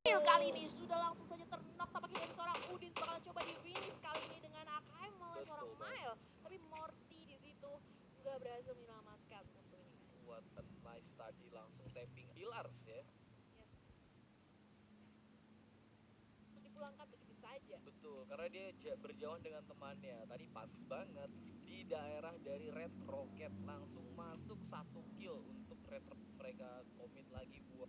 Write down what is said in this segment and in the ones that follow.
Kali ini sudah langsung saja ternok tampaknya dari seorang Udin bakalan coba di finish kali ini dengan AKM oleh seorang Mile, tapi Morty di situ nggak berhasil menyelamatkan tentunya. What a nice tadi langsung tapping Pillars ya. Yes. Terus dipulangkan begitu saja. Betul, karena dia berjauhan dengan temannya. Tadi pas banget di daerah dari Red Rocket langsung masuk 1 kill untuk Red mereka komit lagi buat.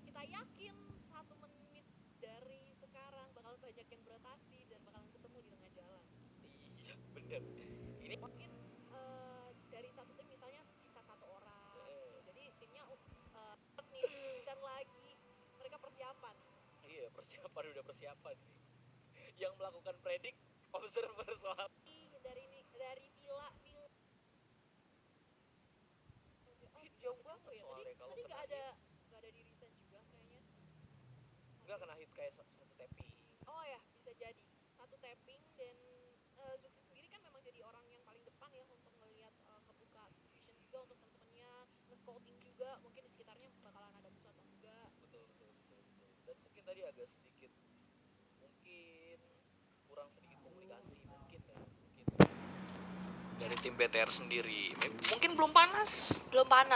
Kita yakin 1 menit dari sekarang bakalan banyak yang berotasi dan bakalan ketemu di tengah jalan. Iya bener. Ini mungkin dari satu tim misalnya sisa 1 orang, jadi timnya nih dan lagi mereka persiapan. Iya persiapan, udah persiapan sih. Yang melakukan predik observer soal dari villa jauh banget ya. soalnya kalau tadi nggak ada di resign juga kayaknya. Nggak kena hit kayak satu tapping. Oh ya, bisa jadi satu tapping. Dan Zuxi sendiri kan memang jadi orang yang paling depan ya untuk ngelihat ngebuka vision juga untuk teman-temannya, nge-scouting juga mungkin di sekitarnya bakalan ada musuh atau enggak. Betul. Dan mungkin tadi agak sedikit kurang sedikit komunikasi mungkin ya. Dari tim BTR sendiri mungkin belum panas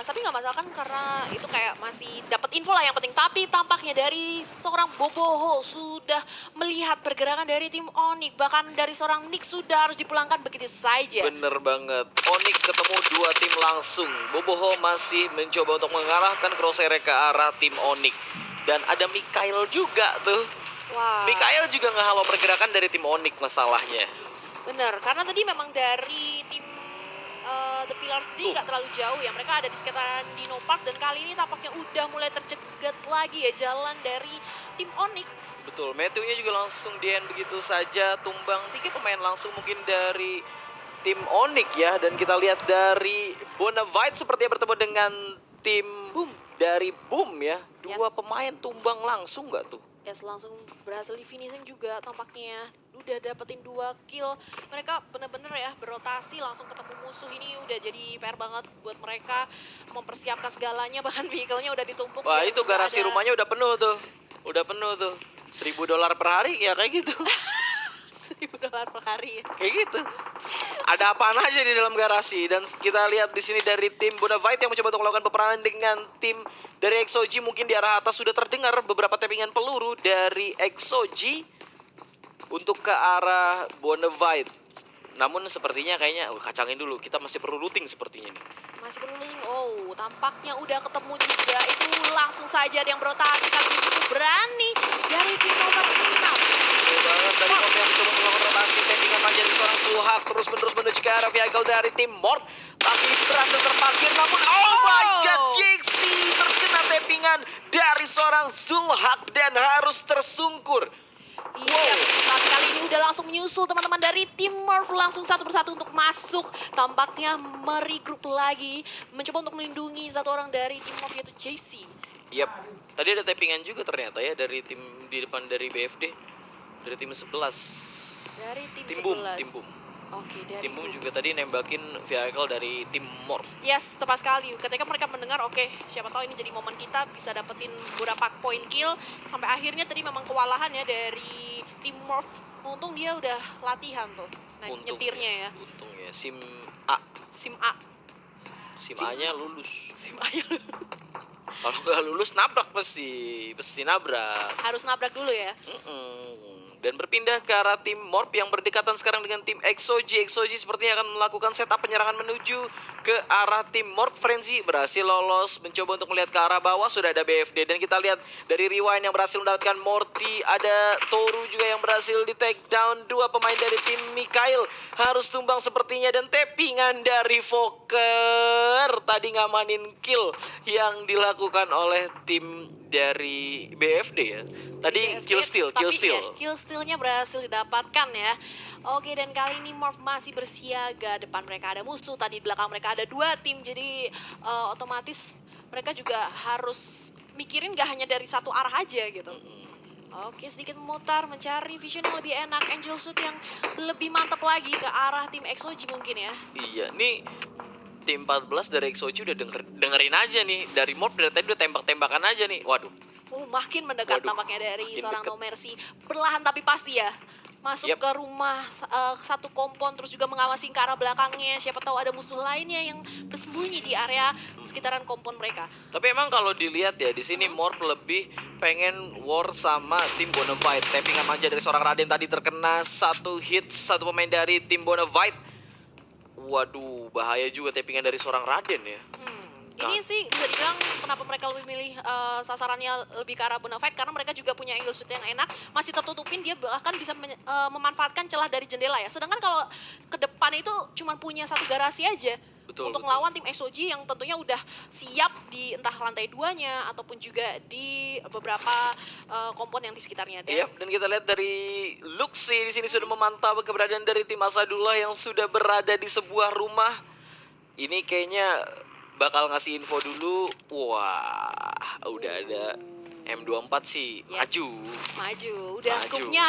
tapi nggak masalah kan, karena itu kayak masih dapat info lah yang penting. Tapi tampaknya dari seorang Boboho sudah melihat pergerakan dari tim Onyx, bahkan dari seorang Nick sudah harus dipulangkan begitu saja. Bener banget, Onyx ketemu 2 tim langsung. Boboho masih mencoba untuk mengarahkan crosshair ke arah tim Onyx, dan ada Mikhail juga tuh. Wah. Mikhail juga ngehalau pergerakan dari tim Onyx masalahnya. Bener, karena tadi memang dari tim The Pillars sendiri nggak terlalu jauh ya. Mereka ada di sekitaran Dino Park, dan kali ini tampaknya udah mulai tercegat lagi ya jalan dari tim Onyx. Betul, Matthew-nya juga langsung di-end begitu saja, tumbang 3 pemain langsung mungkin dari tim Onyx ya. Dan kita lihat dari Bonavide sepertinya bertemu dengan tim Boom. Dari Boom ya. 2 Yes. pemain tumbang langsung nggak tuh? Yes, langsung berhasil di finishing juga tampaknya. Udah dapetin 2 kill. Mereka bener-bener ya berotasi langsung ketemu musuh. Ini udah jadi PR banget buat mereka mempersiapkan segalanya, bahkan vehicle-nya udah ditumpuk. Wah, itu garasi rumahnya udah penuh tuh. $1.000 per hari ya kayak gitu. $1.000 per hari. Kayak gitu. Ada apaan aja di dalam garasi. Dan kita lihat di sini dari tim Bonavide yang mencoba untuk melakukan peperangan dengan tim dari EXOG. Mungkin di arah atas sudah terdengar beberapa tappingan peluru dari EXOG untuk ke arah Bonavide. Namun sepertinya kayaknya kacangin dulu, kita masih perlu looting sepertinya nih. Masih perlu looting. Oh, tampaknya udah ketemu juga. Itu langsung saja ada yang berotasi, kali ini cukup berani dari tim nomor 6. Betul banget, dari Mort yang mencoba melakukan rotasi. Tappingan manja dari seorang Zulhak terus menerus menuju ke arah vehicle dari tim Mort, tapi berhasil terparkir. Namun oh my god, Jixi terkena tappingan dari seorang Zulhak dan harus tersungkur. Iya, tapi kali ini udah langsung menyusul teman-teman dari tim Murph langsung satu persatu untuk masuk. Tampaknya meregroup lagi, mencoba untuk melindungi satu orang dari tim Murph, yaitu JC. Yap, tadi ada tappingan juga ternyata ya dari tim di depan dari BFD, dari tim 11. Dari tim Boom, 11. tim Boom. Oke, dari Tim Boom juga tadi nembakin vehicle dari tim Mort. Yes, tepat sekali. Ketika mereka mendengar, oke, siapa tahu ini jadi momen kita bisa dapetin beberapa poin kill. Sampai akhirnya tadi memang kewalahan ya dari tim Morph. Untung dia udah latihan tuh, nyetirnya ya. Untung ya, SIM A. SIM A. SIM A-nya lulus. SIM A ya. Kalau nggak lulus nabrak pasti nabrak. Harus nabrak dulu ya. Dan berpindah ke arah tim Morph yang berdekatan sekarang dengan tim EXOG. EXOG sepertinya akan melakukan setup penyerangan menuju ke arah tim Morph. Frenzy berhasil lolos, mencoba untuk melihat ke arah bawah, sudah ada BFD. Dan kita lihat dari Rewind yang berhasil mendapatkan Morty, ada Toru juga yang berhasil di take down. 2 pemain dari tim Mikhail harus tumbang sepertinya, dan tappingan dari Fokker tadi ngamanin kill yang dilakukan oleh tim dari BFD ya. Tadi BFD, kill steal. Ya, kill stealnya berhasil didapatkan ya. Oke, dan kali ini Morph masih bersiaga. Depan mereka ada musuh, tadi di belakang mereka ada 2 tim. Jadi otomatis mereka juga harus mikirin gak hanya dari satu arah aja gitu. Oke, sedikit memutar, mencari vision yang lebih enak. Angel Shoot yang lebih mantap lagi ke arah tim EXOG mungkin ya. Iya, nih tim 14 dari EXOG udah dengerin aja nih. Dari Morph dari tadi udah tembak-tembakan aja nih. Waduh, Makin mendekat Waduh, tampaknya dari makin seorang deket. No Mercy. Perlahan tapi pasti ya. Masuk Yap. ke rumah satu kompon terus juga mengawasi ke arah belakangnya. Siapa tahu ada musuh lainnya yang bersembunyi di area sekitaran kompon mereka. Tapi emang kalau dilihat ya di sini Morp lebih pengen war sama tim Bonafide. Tappingan manja dari seorang Raden tadi terkena satu hit satu pemain dari tim Bonafide. Waduh, bahaya juga tappingan dari seorang Raden ya. Ini sih bisa dibilang kenapa mereka lebih milih sasarannya lebih ke arah Bonafide karena mereka juga punya angle shoot yang enak, masih tertutupin, dia bahkan bisa memanfaatkan celah dari jendela ya. Sedangkan kalau ke depan itu cuma punya satu garasi aja. Betul, Untuk betul. melawan tim XOG yang tentunya udah siap di entah lantai 2-nya ataupun juga di beberapa kompon yang di sekitarnya. Iya, dan kita lihat dari Luxi di sini sudah memantau keberadaan dari tim Asadullah yang sudah berada di sebuah rumah. Ini kayaknya bakal ngasih info dulu. Wah, udah ada M24 sih Yes, maju. Maju. Udah Maju. skupnya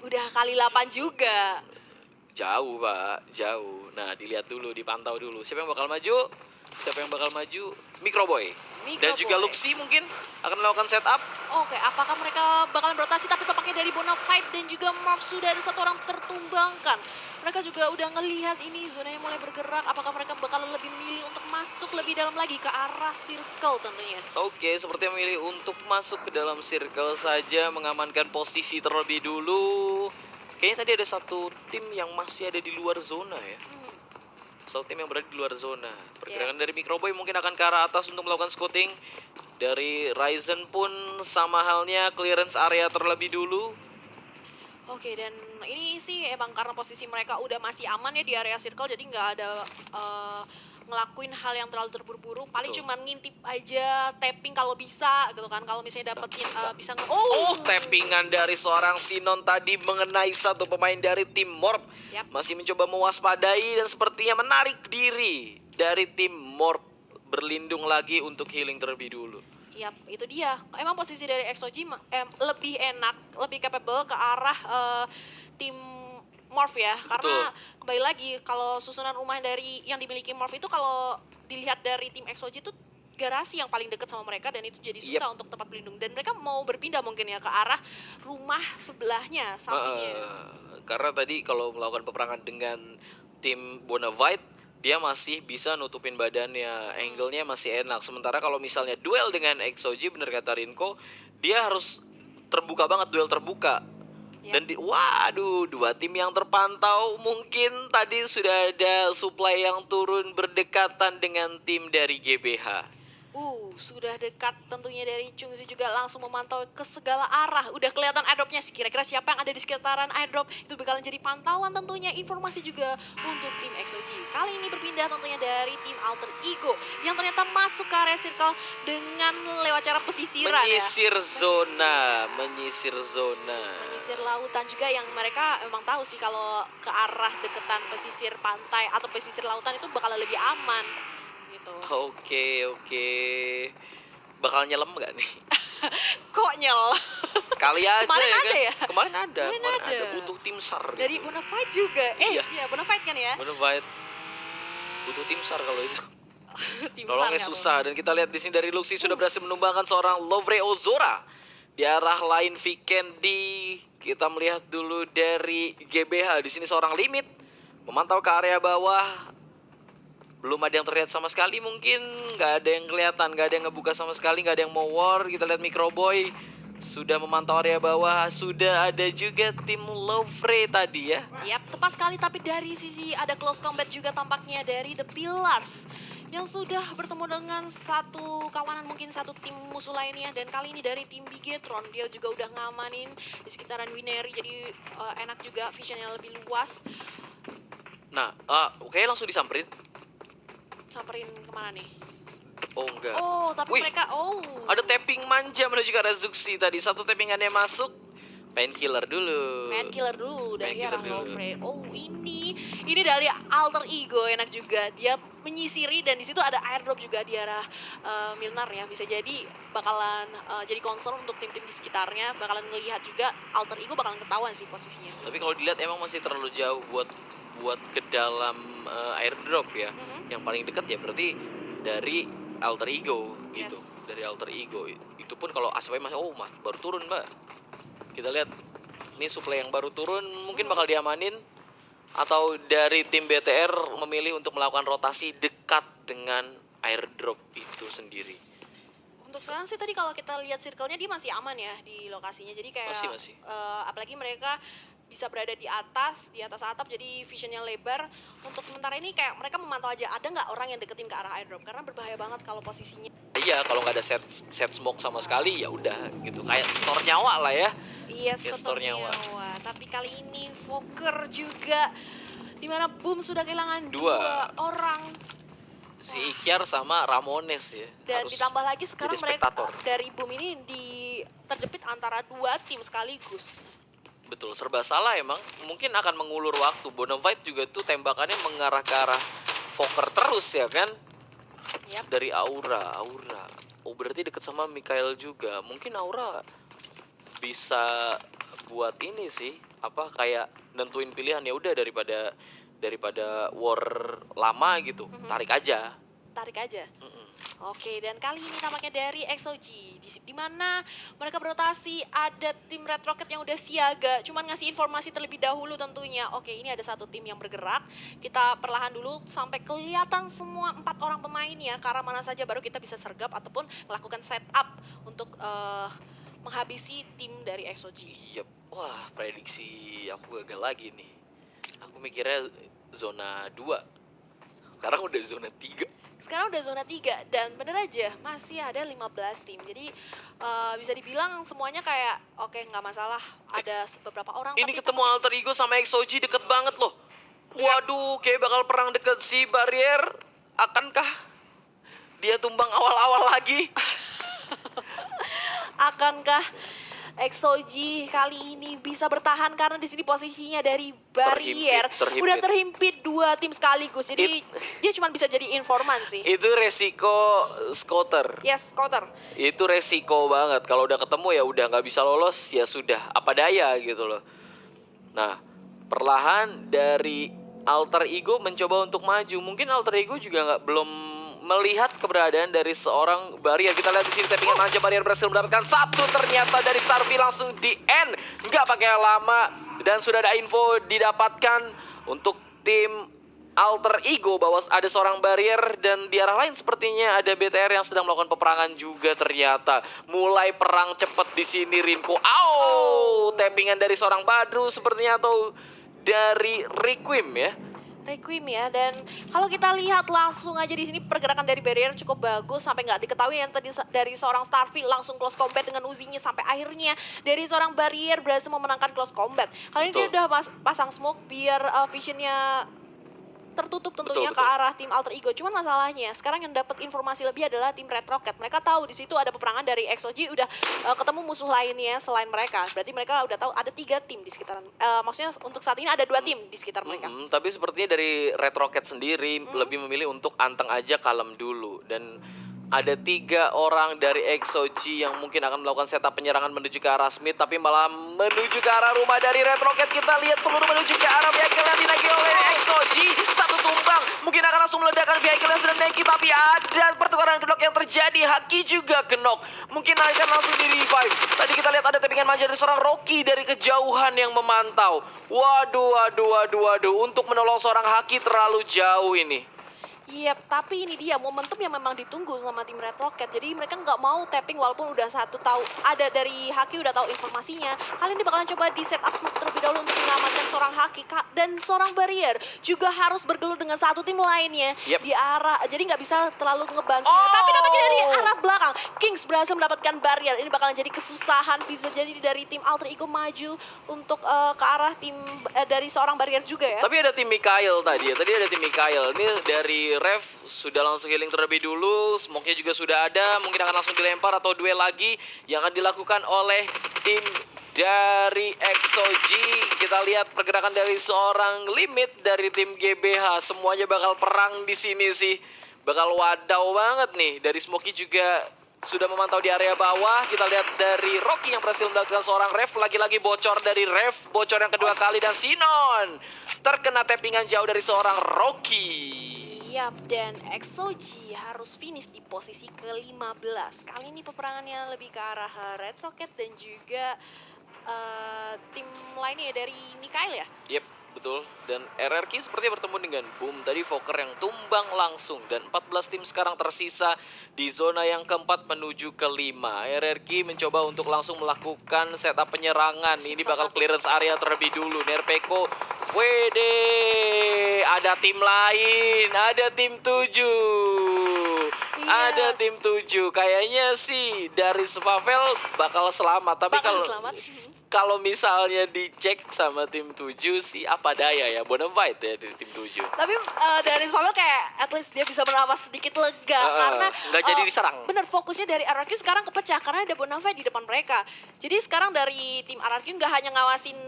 udah kali 8 juga. Jauh, Pak, jauh. Nah, dilihat dulu, dipantau dulu. Siapa yang bakal maju? Siapa yang bakal maju? Microboy. Dan juga Microboy. Luxi mungkin akan melakukan setup. Oke, apakah mereka bakalan berotasi tapi tampaknya dari Bonafide dan juga Marv sudah ada satu orang tertumbangkan. Mereka juga udah ngelihat ini zonanya mulai bergerak. Apakah mereka bakalan lebih milih untuk masuk lebih dalam lagi ke arah circle tentunya. Oke, seperti memilih untuk masuk ke dalam circle saja, mengamankan posisi terlebih dulu. Kayaknya tadi ada satu tim yang masih ada di luar zona ya. Satu tim yang berada di luar zona. Pergerakan dari Microboy mungkin akan ke arah atas untuk melakukan scouting. Dari Ryzen pun sama halnya clearance area terlebih dulu. Oke, dan ini sih emang karena posisi mereka udah masih aman ya di area circle, jadi nggak ada ngelakuin hal yang terlalu terburu-buru. Paling Betul. cuma ngintip aja, tapping kalau bisa gitu kan. Kalau misalnya dapetin bisa Oh, tappingan dari seorang Sinon tadi mengenai satu pemain dari tim Morp. Yap. Masih mencoba mewaspadai dan sepertinya menarik diri dari tim Morp. Berlindung lagi untuk healing terlebih dulu. Yap, itu dia. Emang posisi dari XOG lebih enak, lebih capable ke arah tim Morph ya. Karena kembali lagi kalau susunan rumah dari yang dimiliki Morph itu kalau dilihat dari tim XOG itu garasi yang paling dekat sama mereka dan itu jadi susah untuk tempat berlindung. Dan mereka mau berpindah mungkin ya ke arah rumah sebelahnya, sampingnya. Karena tadi kalau melakukan peperangan dengan tim Bonafide, dia masih bisa nutupin badannya, angle-nya masih enak. Sementara kalau misalnya duel dengan XOG, bener kata Rinko, dia harus terbuka banget, duel terbuka. Dan waduh, dua tim yang terpantau, mungkin tadi sudah ada supply yang turun berdekatan dengan tim dari GBH. Sudah dekat tentunya dari Chungzi juga langsung memantau ke segala arah. Udah kelihatan airdropnya, kira-kira siapa yang ada di sekitaran airdrop. Itu bakalan jadi pantauan tentunya, informasi juga untuk tim XOG. Kali ini berpindah tentunya dari tim Alter Ego yang ternyata masuk ke area circle dengan lewat cara pesisiran Menyisir ya. zona, menyisir zona. Menyisir lautan juga yang mereka emang tahu sih kalau ke arah deketan pesisir pantai atau pesisir lautan itu bakalan lebih aman gitu. Oke. Bakal nyelam gak nih? Kok nyel? Kali aja Kemarin ya ada kan? ya? Kemarin ada. ada. Butuh tim SAR. Dari Bonafide juga. Iya. Iya Bonafide kan ya? Bonafide. Butuh tim SAR kalau itu. Tim Nolongnya besar susah. Dan kita lihat di sini dari Luxi sudah berhasil menumbangkan seorang Lovre Ozora. Di arah lain Vikendi. Kita melihat dulu dari GBH. Di sini seorang Limit memantau ke area bawah. Belum ada yang terlihat sama sekali mungkin. Nggak ada yang kelihatan. Nggak ada yang ngebuka sama sekali. Nggak ada yang mau war. Kita lihat Microboy sudah memantau area bawah. Sudah ada juga tim Lovre tadi ya. Yap, tepat sekali, tapi dari sisi ada close combat juga tampaknya dari The Pillars yang sudah bertemu dengan satu kawanan, mungkin satu tim musuh lainnya, dan kali ini dari tim Bigetron. Dia juga udah ngamanin di sekitaran Wineri, jadi enak juga, visionnya lebih luas. Nah, oke langsung disamperin. Samperin kemana nih? Oh enggak. Oh, tapi Wih, mereka, ada tapping manja menuju ke arah Zuxi tadi. Satu tappingannya masuk. Painkiller dulu. main killer dulu dari Painkiller arah dulu. Lovre. Ini dari Alter Ego, enak juga. Dia menyisiri dan di situ ada airdrop juga di arah Milnar ya. Bisa jadi bakalan jadi concern untuk tim-tim di sekitarnya. Bakalan ngelihat juga Alter Ego bakalan ketahuan sih posisinya. Tapi kalau dilihat emang masih terlalu jauh buat ke dalam airdrop ya. Yang paling dekat ya berarti dari Alter Ego gitu. Yes. Dari Alter Ego itu pun kalau ACP masih baru turun mbak. Kita lihat ini supply yang baru turun mungkin bakal diamanin, atau dari tim BTR memilih untuk melakukan rotasi dekat dengan airdrop itu sendiri. Untuk sekarang sih tadi kalau kita lihat circle-nya dia masih aman ya di lokasinya. Jadi kayak Masih. apalagi mereka bisa berada di atas atap, jadi visionnya lebar. Untuk sementara ini kayak mereka memantau aja ada nggak orang yang deketin ke arah airdrop, karena berbahaya banget kalau posisinya. Iya, kalau nggak ada set smoke sama sekali ya udah gitu, kayak store nyawa lah ya. Iya, Kayak store store nyawa. nyawa. Tapi kali ini Fokker juga, dimana Boom sudah kehilangan Dua. 2 orang. Si Ikyar sama Ramones ya. Dan harus ditambah lagi sekarang jadi mereka spektator. dari Boom ini terjepit antara 2 tim sekaligus. Betul, serba salah emang. Mungkin akan mengulur waktu. Bonafide juga tuh tembakannya mengarah ke arah Fokker terus ya kan. Yap. Dari Aura. Oh berarti deket sama Mikael juga. Mungkin Aura bisa buat ini sih, apa kayak nentuin pilihan, ya udah daripada war lama gitu, tarik aja. Oke, dan kali ini tampaknya dari XOG di mana mereka berotasi, ada tim Red Rocket yang udah siaga, cuman ngasih informasi terlebih dahulu tentunya. Oke, ini ada satu tim yang bergerak. Kita perlahan dulu sampai kelihatan semua 4 orang pemainnya, ke arah mana saja baru kita bisa sergap ataupun melakukan setup untuk menghabisi tim dari XOG. Iya, wah prediksi aku gagal lagi nih. Aku mikirnya zona 2. Sekarang udah zona 3. Sekarang udah zona 3 dan bener aja masih ada 15 tim. Jadi bisa dibilang semuanya kayak oke, nggak masalah, ada beberapa orang. Ini ketemu Alter Ego sama XOG deket banget loh. Waduh, kayak bakal perang deket si Barrier. Akankah dia tumbang awal-awal lagi? Akankah XOG kali ini bisa bertahan, karena di sini posisinya dari Barrier Terhimpit. udah terhimpit 2 tim sekaligus. Jadi dia cuma bisa jadi informan sih. Itu resiko Scouter. Yes, Counter. Itu resiko banget. Kalau udah ketemu ya udah nggak bisa lolos, ya sudah apa daya gitu loh. Nah, perlahan dari Alter Ego mencoba untuk maju. Mungkin Alter Ego juga belum melihat keberadaan dari seorang Barrier. Kita lihat di sini tappingan manja, Barrier berhasil mendapatkan 1 ternyata dari Starvey langsung di end. Nggak pakai lama dan sudah ada info didapatkan untuk tim Alter Ego bahwa ada seorang Barrier, dan di arah lain sepertinya ada BTR yang sedang melakukan peperangan juga ternyata. Mulai perang cepat di sini Rinko. Tappingan dari seorang Badru sepertinya, atau dari Requiem ya. Requiem ya, dan kalau kita lihat langsung aja di sini pergerakan dari Barrier cukup bagus sampai nggak diketahui yang tadi dari seorang Starfield langsung close combat dengan Uzinya, sampai akhirnya dari seorang Barrier berhasil memenangkan close combat. Kali ini dia udah pasang smoke biar visionnya tertutup tentunya Betul. ke arah tim Alter Ego. Cuman masalahnya sekarang yang dapat informasi lebih adalah tim Red Rocket. Mereka tahu di situ ada peperangan dari XOG, udah ketemu musuh lainnya selain mereka. Berarti mereka udah tahu ada 3 tim di sekitaran. Maksudnya untuk saat ini ada 2 tim di sekitar mereka. Tapi sepertinya dari Red Rocket sendiri lebih memilih untuk anteng aja, kalem dulu. Dan ada 3 orang dari XOG yang mungkin akan melakukan setup penyerangan menuju ke arah Smith, tapi malah menuju ke arah rumah dari Red Rocket. Kita lihat peluru menuju ke arah vehicle yang dinaiki oleh XOG. 1 tumbang, mungkin akan langsung meledakkan vehicle yang sedang naiki, tapi ada pertukaran knock yang terjadi. Haki juga knock, mungkin akan langsung di revive. Tadi kita lihat ada tappingan manja dari seorang Rocky dari kejauhan yang memantau. Waduh, untuk menolong seorang Haki terlalu jauh ini. Iya, tapi ini dia momentum yang memang ditunggu sama tim Red Rocket. Jadi mereka nggak mau tapping walaupun udah tahu ada dari Haki, udah tahu informasinya. Kali ini bakalan coba di set up terlebih dahulu untuk menyelamatkan seorang Haki, dan seorang Barrier juga harus bergelut dengan 1 tim lainnya di arah. Jadi nggak bisa terlalu ngebantu. Tapi nampaknya dari arah belakang Kings berhasil mendapatkan Barrier. Ini bakalan jadi kesusahan, bisa jadi dari tim Alter Ego maju untuk ke arah tim dari seorang Barrier juga ya. Tapi ada tim Mikael tadi ya. Tadi ada tim Mikael. Ini dari Ref sudah langsung healing terlebih dulu. Smoke-nya juga sudah ada. Mungkin akan langsung dilempar atau duel lagi yang akan dilakukan oleh tim dari XOG. Kita lihat pergerakan dari seorang Limit dari tim GBH. Semuanya bakal perang di sini sih. Bakal wadaw banget nih. Dari Smokey juga sudah memantau di area bawah. Kita lihat dari Rocky yang berhasil mendapatkan seorang Ref. Lagi-lagi bocor dari Ref. Bocor yang kedua kali, dan Sinon terkena tappingan jauh dari seorang Rocky. Yap, dan EXO-G harus finish di posisi ke-15. Kali ini peperangannya lebih ke arah Red Rocket dan juga tim lainnya dari Mikael ya. Yep, betul. Dan RRQ sepertinya bertemu dengan Boom tadi Fokker yang tumbang langsung. Dan 14 tim sekarang tersisa di zona yang keempat menuju kelima. RRQ mencoba untuk langsung melakukan setup penyerangan. Ini Sisa bakal satu. clearance area terlebih dulu. Nerpeko, wede, ada tim lain, ada tim 7. Ada Yes. tim 7. Kayaknya sih dari Spavel bakal selamat. Tapi Bakalan kalau selamat. kalau misalnya dicek sama tim 7 sih apa daya ya, Bonafide ya dari tim 7. Tapi dari Pavel kayak at least dia bisa bernapas sedikit lega karena nggak jadi diserang. Bener, fokusnya dari RRQ sekarang kepecah karena ada Bonafide di depan mereka. Jadi sekarang dari tim RRQ nggak hanya ngawasin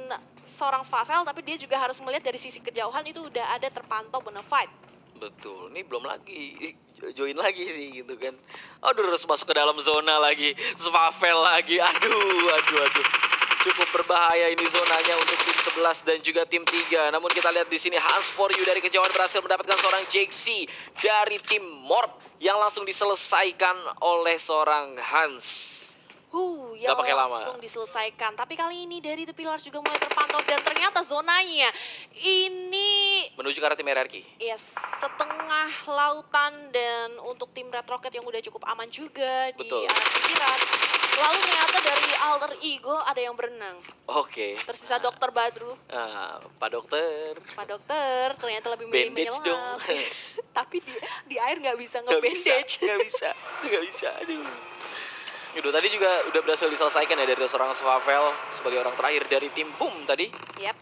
seorang Pavel tapi dia juga harus melihat dari sisi kejauhan itu udah ada terpantau Bonafide. Betul, ini belum lagi join lagi sih gitu kan. Aduh, harus masuk ke dalam zona lagi, Spavel lagi. Aduh. Cukup berbahaya ini zonanya untuk tim 11 dan juga tim 3. Namun kita lihat di sini Hans For You dari kejauhan berhasil mendapatkan seorang Jaxi dari tim Morp yang langsung diselesaikan oleh seorang Hans. Yang Nggak pakai lama. langsung diselesaikan. Tapi kali ini dari The Pillars juga mulai terpantau dan ternyata zonanya ini Menuju ke arah tim RRQ. ya setengah lautan dan untuk tim Red Rocket yang udah cukup aman juga Betul. di arah pikiran. Lalu ternyata dari Alter Ego ada yang berenang. Oke. Tersisa Dokter Badru. Pak dokter. Pak dokter ternyata lebih milih Bandage menyelam. dong. Tapi di air nggak bisa Nggak nge-bandage. Nggak bisa. Aduh. Udah tadi juga udah berhasil diselesaikan ya dari seorang Spavel sebagai orang terakhir dari tim Boom tadi. Yap.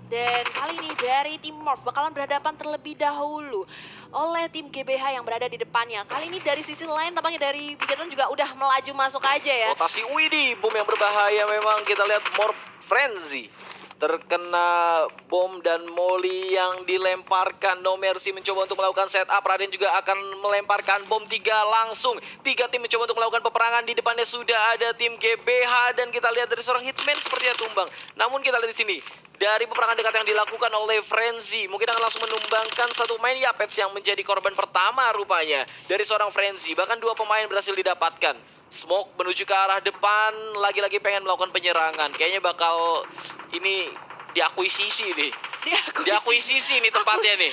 Dan kali ini dari tim Morph bakalan berhadapan terlebih dahulu oleh tim GBH yang berada di depannya. Kali ini dari sisi lain tampaknya dari Bigetron juga udah melaju masuk aja ya. Rotasi Widih, Boom yang berbahaya memang. Kita lihat Morp Frenzy terkena bom dan Molly yang dilemparkan. No Mercy mencoba untuk melakukan setup. Raden juga akan melemparkan bom 3 langsung. 3 tim mencoba untuk melakukan peperangan. Di depannya sudah ada tim GBH dan kita lihat dari seorang Hitman sepertinya tumbang. Namun kita lihat di sini dari peperangan dekat yang dilakukan oleh Frenzy mungkin akan langsung menumbangkan satu pemain Yapets yang menjadi korban pertama rupanya dari seorang Frenzy. Bahkan 2 pemain berhasil didapatkan. Smoke menuju ke arah depan, lagi-lagi pengen melakukan penyerangan. Kayaknya bakal ini diakuisisi nih. Diakuisisi nih tempatnya nih.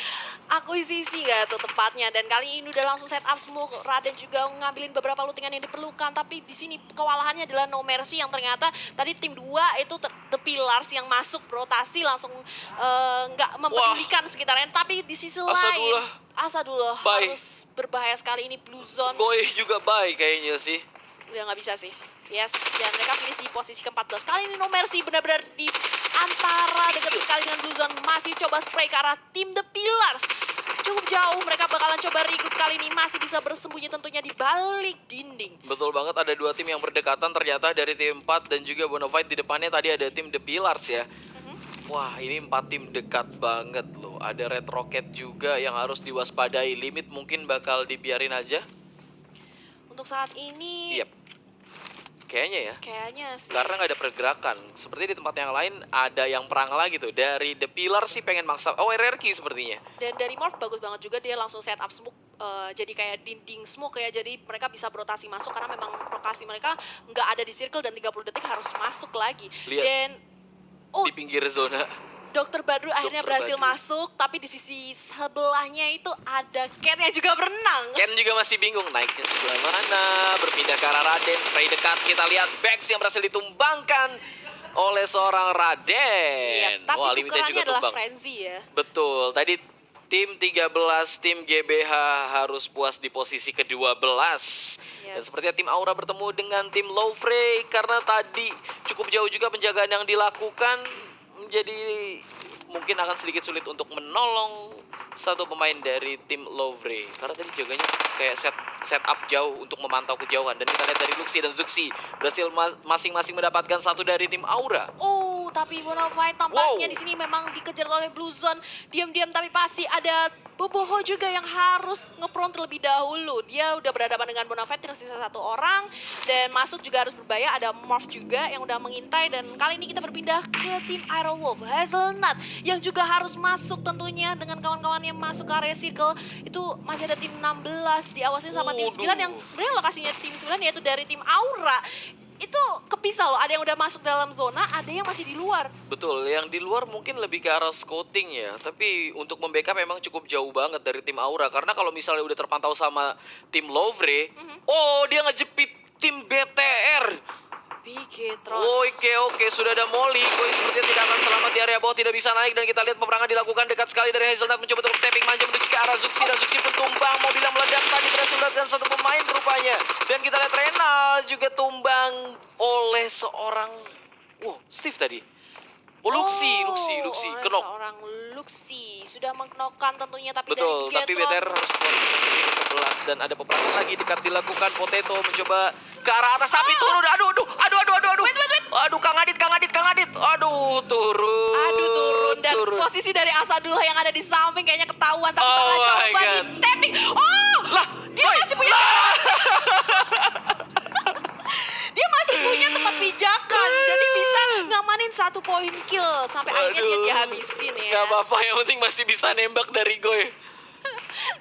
Akuisisi gak tuh tempatnya, dan kali ini udah langsung set up Smoke. Raden juga ngambilin beberapa lootingan yang diperlukan, tapi di sini kewalahannya adalah No Mercy yang ternyata tadi tim 2 itu The Pillars yang masuk rotasi langsung nggak mempedulikan sekitarnya, tapi di sisi lain Asadullah Bye. harus berbahaya sekali ini Blue Zone. Boy juga baik kayaknya sih. Udah nggak bisa sih. Yes, dan mereka finish di posisi ke-14. Kali ini No Mercy benar-benar di antara dekat sekali dengan Blue Zone, masih coba spray ke arah tim The Pillars. Cukup jauh, mereka bakalan coba regroup kali ini, masih bisa bersembunyi tentunya di balik dinding. Betul banget, ada 2 tim yang berdekatan ternyata dari tim 4 dan juga Bonafide di depannya tadi ada tim The Pillars ya. Wah, ini 4 tim dekat banget loh. Ada Red Rocket juga yang harus diwaspadai. Limit mungkin bakal dibiarin aja. Untuk saat ini Yep. Kayaknya ya. kayaknya sih. Karena nggak ada pergerakan. Seperti di tempat yang lain ada yang perang lagi tuh. Dari The Pillar sih pengen maksa. Oh, RRQ sepertinya. Dan dari Morph bagus banget juga, dia langsung set up smoke, jadi kayak dinding smoke ya, jadi mereka bisa berotasi masuk karena memang lokasi mereka nggak ada di circle dan 30 detik harus masuk lagi. Lihat. Dan Di pinggir zona. Dokter Badru akhirnya Dr. berhasil Badru. masuk, tapi di sisi sebelahnya itu ada Ken-nya juga berenang. Ken juga masih bingung naiknya sebelah mana. Berpindah ke arah Raden. Spray dekat. Kita lihat Bex yang berhasil ditumbangkan oleh seorang Raden. Yes, tapi Wah, limitnya juga tukerannya adalah tumbang. Frenzy ya. Betul. Tadi tim 13, tim GBH harus puas di posisi ke-12. Dan Yes. sepertinya tim Aura bertemu dengan tim Lowfrey karena tadi cukup jauh juga penjagaan yang dilakukan, menjadi mungkin akan sedikit sulit untuk menolong satu pemain dari tim Lowfrey karena tadi jaganya kayak set up jauh untuk memantau kejauhan. Dan kita lihat dari Luxi dan Zuxi berhasil masing-masing mendapatkan satu dari tim Aura. Oh, tapi Bonafide tampaknya Wow. di sini memang dikejar oleh Blue Zone. Diam-diam tapi pasti ada Boboho juga yang harus nge-prone terlebih dahulu. Dia udah berhadapan dengan Bonafide, tersisa satu orang. Dan masuk juga harus berbahaya, ada Morph juga yang udah mengintai. Dan kali ini kita berpindah ke tim Iron Wolf. Hazelnut yang juga harus masuk tentunya dengan kawan-kawan yang masuk ke area circle. Itu masih ada tim 16 diawasi sama tim 9 yang sebenarnya lokasinya tim 9 yaitu dari tim Aura. Itu kepisah loh, ada yang udah masuk dalam zona, ada yang masih di luar. Betul, yang di luar mungkin lebih ke arah scouting ya. Tapi untuk membackup memang cukup jauh banget dari tim Aura. Karena kalau misalnya udah terpantau sama tim Lovre, oh dia ngejepit tim BTR. Bigetron. Oke, sudah ada Molly. Boy sepertinya tidak akan selamat di area bawah, tidak bisa naik. Dan kita lihat peperangan dilakukan dekat sekali dari Hazelnut mencoba untuk tapping manja menuju ke arah Zuxi. Dan Zuxi pun tumbang, mobil yang meledak tadi berhasil meledakan satu pemain rupanya. Dan kita lihat Rena juga tumbang oleh seorang, Steve tadi. Luxi, oleh kenok. seorang Luxi sudah mengknokkan tentunya, tapi Betul, dari tapi Bigetron. BTR harus keluar di posisi 11 dan ada peperangan lagi dekat dilakukan. Potato mencoba ke arah atas tapi turun. Aduh. Wait. Aduh, Kang Adit. Aduh, turun. Dan posisi dari Asadullah yang ada di samping kayaknya ketahuan, tapi Oh bakal my coba God. di tapping. Oh, Lah, dia boy. masih punya dia masih punya tempat pijakan, jadi bisa ngamanin 1 poin kill sampai akhirnya dia Aduh. dihabisin ya. Gak apa-apa, yang penting masih bisa nembak dari Goy.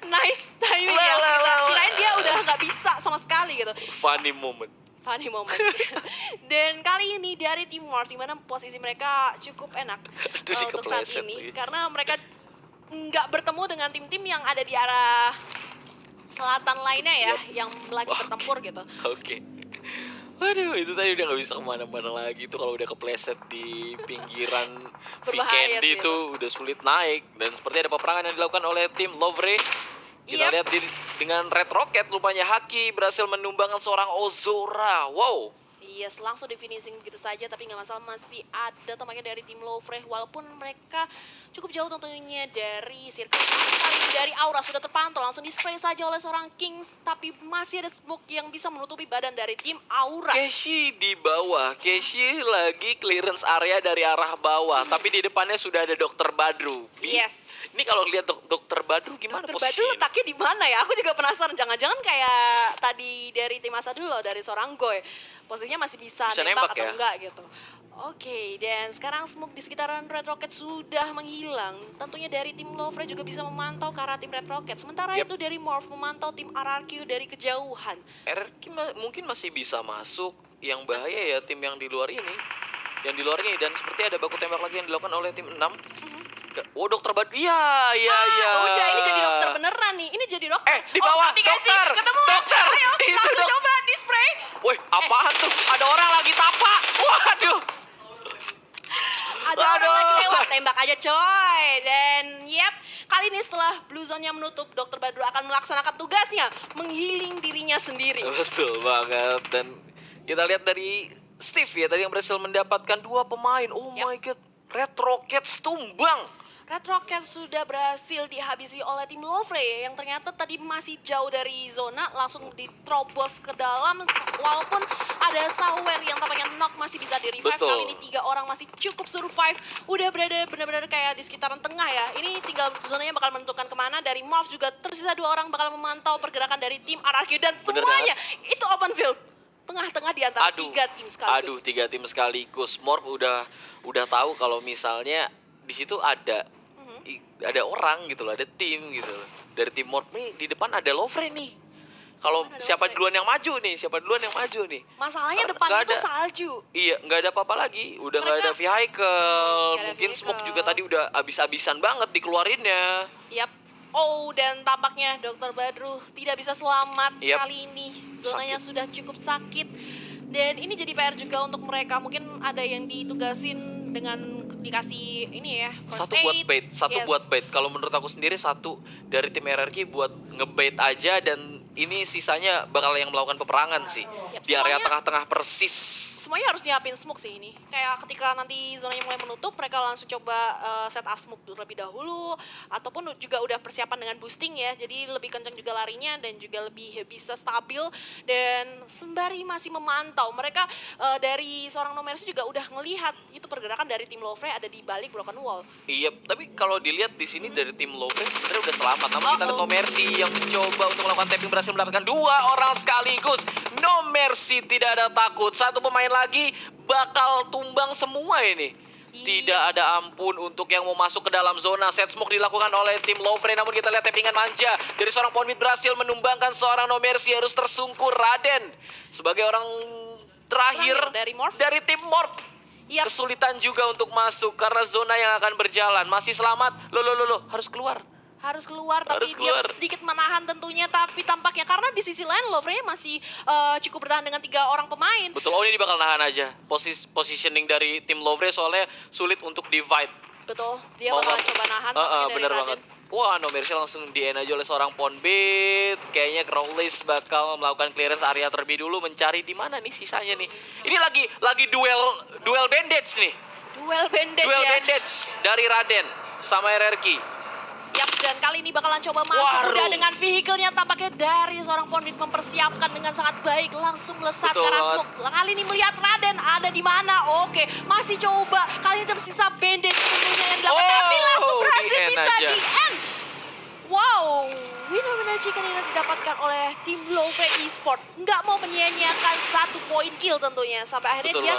Nice timing Lah, ya. lah, lah, lah. Kirain dia udah nggak bisa sama sekali gitu. Funny moment. Funny moment. Dan kali ini dari tim Morph, di mana posisi mereka cukup enak Aduh, untuk saat kepleset ini. lagi. Karena mereka nggak bertemu dengan tim-tim yang ada di arah selatan lainnya ya, yang lagi bertempur gitu. Oke. Waduh, itu tadi udah gak bisa kemana-mana lagi tuh kalau udah kepleset di pinggiran Berbahaya Vikendi sih itu udah sulit naik. Dan seperti ada peperangan yang dilakukan oleh tim Lovre. Kita Yap. lihat dengan Red Rocket rupanya Haki berhasil menumbangkan seorang Ozora. Wow. Yes, langsung di finishing begitu saja, tapi nggak masalah, masih ada tampaknya dari tim Lovre, walaupun mereka cukup jauh tentunya dari circle. Kali ini dari Aura sudah terpantau, langsung di spray saja oleh seorang Kings, tapi masih ada smoke yang bisa menutupi badan dari tim Aura. Keshi di bawah. Keshi lagi clearance area dari arah bawah. Tapi di depannya sudah ada Dr. Badru. Yes. Ini kalau lihat Dr. Badru gimana Dr. Badu posisinya? letaknya di mana ya? Aku juga penasaran, jangan-jangan kayak tadi dari tim Asa dulu, dari seorang Goy. Posisinya masih bisa nembak atau ya? enggak gitu. Oke, dan sekarang smoke di sekitaran Red Rocket sudah menghilang. Tentunya dari tim Lovre juga bisa memantau ke arah tim Red Rocket. Sementara Yep. itu dari Morph memantau tim RRQ dari kejauhan. RRQ mungkin masih bisa masuk. Yang bahaya ya tim yang di luar ini. Yang di luar ini. Dan seperti ada baku tembak lagi yang dilakukan oleh tim 6. Dr. Badru. Iya. Udah, ini jadi dokter beneran nih. Ini jadi dokter. Di bawah, dikasih. dokter. Ketemu. Dokter. Ayo, Itu langsung coba di spray. Woi, apaan tuh? Ada orang lagi tapa. Waduh. Ada orang lagi lewat, tembak aja coy. Dan kali ini setelah Blue Zone-nya menutup, Dr. Badru akan melaksanakan tugasnya, menghealing dirinya sendiri. Betul banget. Dan kita lihat dari Steve ya, tadi yang berhasil mendapatkan 2 pemain. Oh my god, Red Rockets tumbang. Red Rocket sudah berhasil dihabisi oleh tim Lovre yang ternyata tadi masih jauh dari zona, langsung diterobos ke dalam. Walaupun ada Sawer yang tampaknya knock masih bisa di revive. Betul. Kali ini 3 orang masih cukup survive. Udah berada benar-benar kayak di sekitaran tengah ya. Ini tinggal zonanya bakal menentukan kemana. Dari Morph juga tersisa 2 orang bakal memantau pergerakan dari tim RRQ. Dan Bener semuanya itu open field. Tengah-tengah di antara 3 tim sekaligus. Aduh, 3 tim sekaligus. Morph udah tahu kalau misalnya di situ ada orang gitu loh, ada tim gitu loh. Dari tim Morph nih di depan ada Lovre nih. Kalau Ada siapa Lovre. duluan yang maju nih? Masalahnya Karena depannya nggak itu ada. salju. Iya, nggak ada apa-apa lagi. Udah nggak Mereka- ada vehicle. nggak ada Mungkin vehicle. smoke juga tadi udah abis-abisan banget dikeluarinnya. Yap. Oh, dan tampaknya Dr. Badru tidak bisa selamat Yap. kali ini. Zonanya sudah cukup sakit. Dan ini jadi PR juga untuk mereka. Mungkin ada yang ditugasin dengan dikasih ini ya, first Satu buat aid. bait, satu Yes. buat bait. Kalau menurut aku sendiri satu dari tim RRQ buat ngebait aja dan ini sisanya bakal yang melakukan peperangan sih. Yap, Di area semuanya- tengah-tengah persis. semuanya harus nyiapin smoke sih ini. Kayak ketika nanti zonanya mulai menutup, mereka langsung coba set up smoke terlebih dahulu, ataupun juga udah persiapan dengan boosting ya, jadi lebih kencang juga larinya dan juga lebih bisa stabil. Dan sembari masih memantau, mereka dari seorang No Mercy juga udah ngelihat itu pergerakan dari tim Lovre ada di balik broken wall. Iya, tapi kalau dilihat di sini dari tim Lovre sebenarnya udah selamat. Namun kita lihat No Mercy yang mencoba untuk melakukan tapping berhasil mendapatkan 2 orang sekaligus. No Mercy tidak ada takut. Satu pemain lagi bakal tumbang semua ini. Tidak ada ampun untuk yang mau masuk ke dalam zona. Set smoke dilakukan oleh tim Lovre. Namun kita lihat tappingan manja dari seorang Pon Mid berhasil menumbangkan seorang No Mercy. Harus tersungkur Raden sebagai orang terakhir dari tim Morph. Yap. Kesulitan juga untuk masuk karena zona yang akan berjalan. Masih selamat. Loh, harus keluar. Harus keluar, tapi dia sedikit menahan tentunya. Tapi tampaknya karena di sisi lain Lovre masih cukup bertahan dengan 3 orang pemain. Betul, ini bakal nahan aja. Positioning dari tim Lovre soalnya sulit untuk divide. Betul, dia bakalan coba nahan. Bener banget. Wah, No Mercy langsung di-end aja oleh seorang Ponbit. Kayaknya Crowleys bakal melakukan clearance area terlebih dulu, mencari di mana nih sisanya nih. Ini lagi duel bandage nih. Duel bandage Duel ya. bandage dari Raden sama RRQ. Yap, dan kali ini bakalan coba masuk udah dengan vehicle-nya tampaknya dari seorang Pondit mempersiapkan dengan sangat baik, langsung melesat ke arah smoke. Kali ini melihat Raden ada di mana. Oke, masih coba. Kali ini tersisa bandage tentunya yang dilakukan, tapi langsung berhasil bisa di end. Wow, winner energy kan yang didapatkan oleh tim Lovre Esport. Nggak mau menyia-nyiakan 1 poin kill tentunya. Sampai akhirnya dia